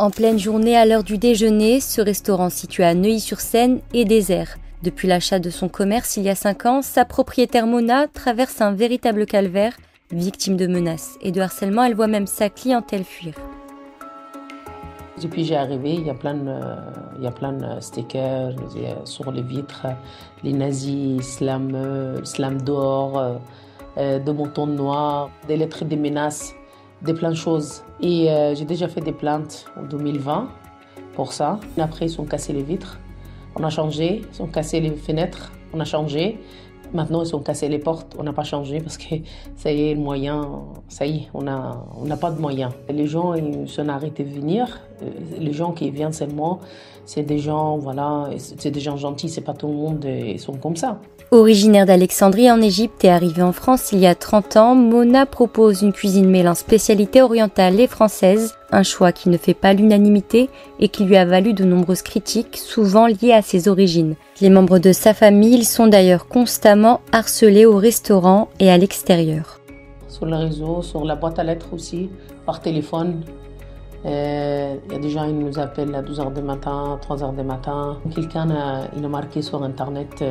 En pleine journée, à l'heure du déjeuner, ce restaurant situé à Neuilly-sur-Seine est désert. Depuis l'achat de son commerce il y a 5 ans, sa propriétaire Mona traverse un véritable calvaire. Victime de menaces et de harcèlement, elle voit même sa clientèle fuir. Depuis que j'ai arrivé, il y a plein de stickers sur les vitres, les nazis, slam d'or, de moutons noirs, des lettres de menaces, des plein de choses. Et j'ai déjà fait des plaintes en 2020 pour ça. Après, ils ont cassé les vitres, on a changé, ils ont cassé les fenêtres, on a changé. Maintenant, ils ont cassé les portes, on n'a pas changé parce que ça y est, le moyen, ça y est, on n'a pas de moyens. Les gens, ils sont arrêtés de venir. Les gens qui viennent seulement, c'est des gens, voilà, c'est des gens gentils, c'est pas tout le monde, ils sont comme ça. Originaire d'Alexandrie en Égypte et arrivée en France il y a 30 ans, Mona propose une cuisine mêlant spécialités orientales et françaises, un choix qui ne fait pas l'unanimité et qui lui a valu de nombreuses critiques, souvent liées à ses origines. Les membres de sa famille sont d'ailleurs constamment harcelés au restaurant et à l'extérieur. Sur le réseau, sur la boîte à lettres aussi, par téléphone. Il y a des gens qui nous appellent à 12h du matin, 3h du matin. Quelqu'un il a marqué sur Internet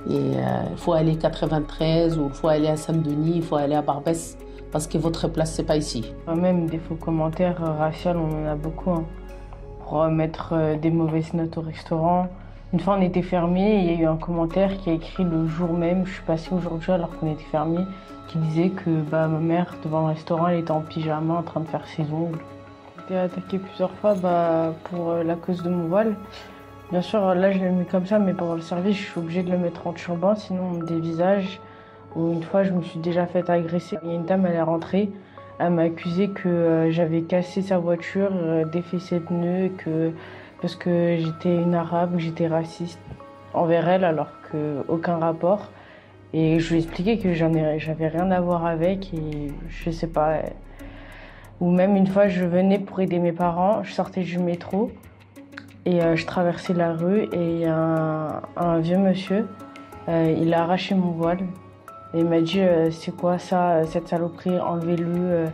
il faut aller à 93 ou il faut aller à Saint-Denis, il faut aller à Barbès parce que votre place, c'est pas ici. Même des faux commentaires raciaux, on en a beaucoup. Pour mettre des mauvaises notes au restaurant. Une fois, on était fermé et il y a eu un commentaire qui a écrit le jour même, je suis passée aujourd'hui alors qu'on était fermé, qui disait que ma mère, devant le restaurant, elle était en pyjama en train de faire ses ongles. J'ai été attaquée plusieurs fois pour la cause de mon voile. Bien sûr, là, je l'ai mis comme ça, mais pendant le service, je suis obligée de le mettre en turban, sinon on me dévisage. Ou une fois, je me suis déjà fait agresser. Il y a une dame, elle est rentrée, elle m'a accusé que j'avais cassé sa voiture, défait ses pneus, parce que j'étais une arabe, que j'étais raciste envers elle, alors qu'aucun rapport. Et je lui ai expliqué que j'avais rien à voir avec, et je sais pas. Ou même une fois, je venais pour aider mes parents, je sortais du métro. Et je traversais la rue et un vieux monsieur, il a arraché mon voile. Et il m'a dit c'est quoi ça, cette saloperie, enlevez-le.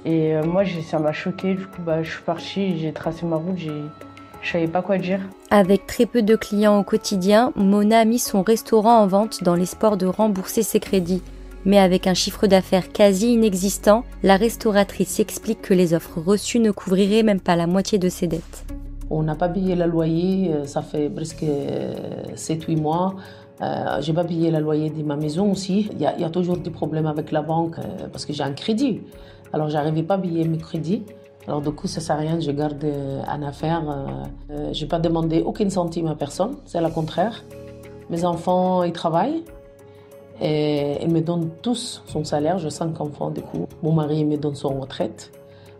Et moi, ça m'a choquée. Du coup, je suis partie, j'ai tracé ma route, je savais pas quoi dire. Avec très peu de clients au quotidien, Mona a mis son restaurant en vente dans l'espoir de rembourser ses crédits. Mais avec un chiffre d'affaires quasi inexistant, la restauratrice explique que les offres reçues ne couvriraient même pas la moitié de ses dettes. On n'a pas payé le loyer, ça fait presque 7-8 mois. J'ai pas payé le loyer de ma maison aussi. Il y a toujours des problèmes avec la banque parce que j'ai un crédit. Alors, j'arrivais pas à payer mes crédits. Alors, du coup, ça sert à rien, je garde en affaire. J'ai pas demandé aucun centime à personne, c'est le contraire. Mes enfants, ils travaillent et ils me donnent tous son salaire. J'ai 5 enfants, du coup. Mon mari me donne son retraite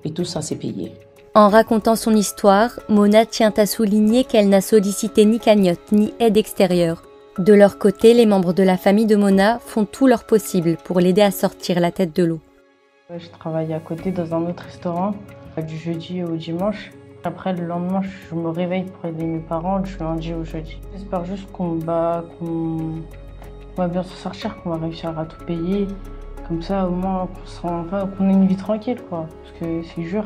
et tout ça, c'est payé. En racontant son histoire, Mona tient à souligner qu'elle n'a sollicité ni cagnotte ni aide extérieure. De leur côté, les membres de la famille de Mona font tout leur possible pour l'aider à sortir la tête de l'eau. Je travaille à côté dans un autre restaurant, du jeudi au dimanche. Après, le lendemain, je me réveille pour aider mes parents du lundi au jeudi. J'espère juste qu'on va bien s'en sortir, qu'on va réussir à tout payer. Comme ça, au moins, qu'on ait une vie tranquille, quoi. Parce que c'est dur.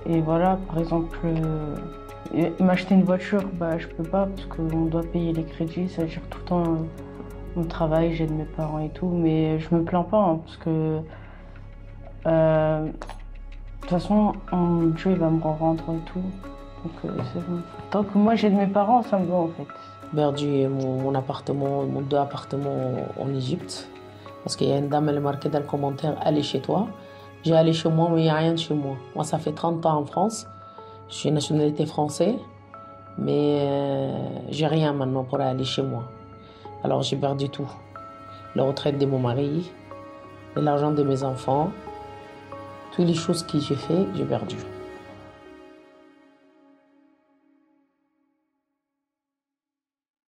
Et voilà, par exemple, m'acheter une voiture, je peux pas parce qu'on doit payer les crédits. Ça veut dire tout le temps, on travaille, j'aide mes parents et tout. Mais je me plains pas parce que de toute façon, Dieu il va me rendre et tout. Donc c'est bon. Tant que moi j'aide mes parents, ça me va en fait. Perdu mon appartement, mon 2 appartements en Égypte. Parce qu'il y a une dame, elle a marqué dans le commentaire « Allez chez toi ». J'ai allé chez moi, mais il n'y a rien de chez moi. Moi, ça fait 30 ans en France. Je suis nationalité française, mais j'ai rien maintenant pour aller chez moi. Alors, j'ai perdu tout. La retraite de mon mari, l'argent de mes enfants, toutes les choses que j'ai fait, j'ai perdu.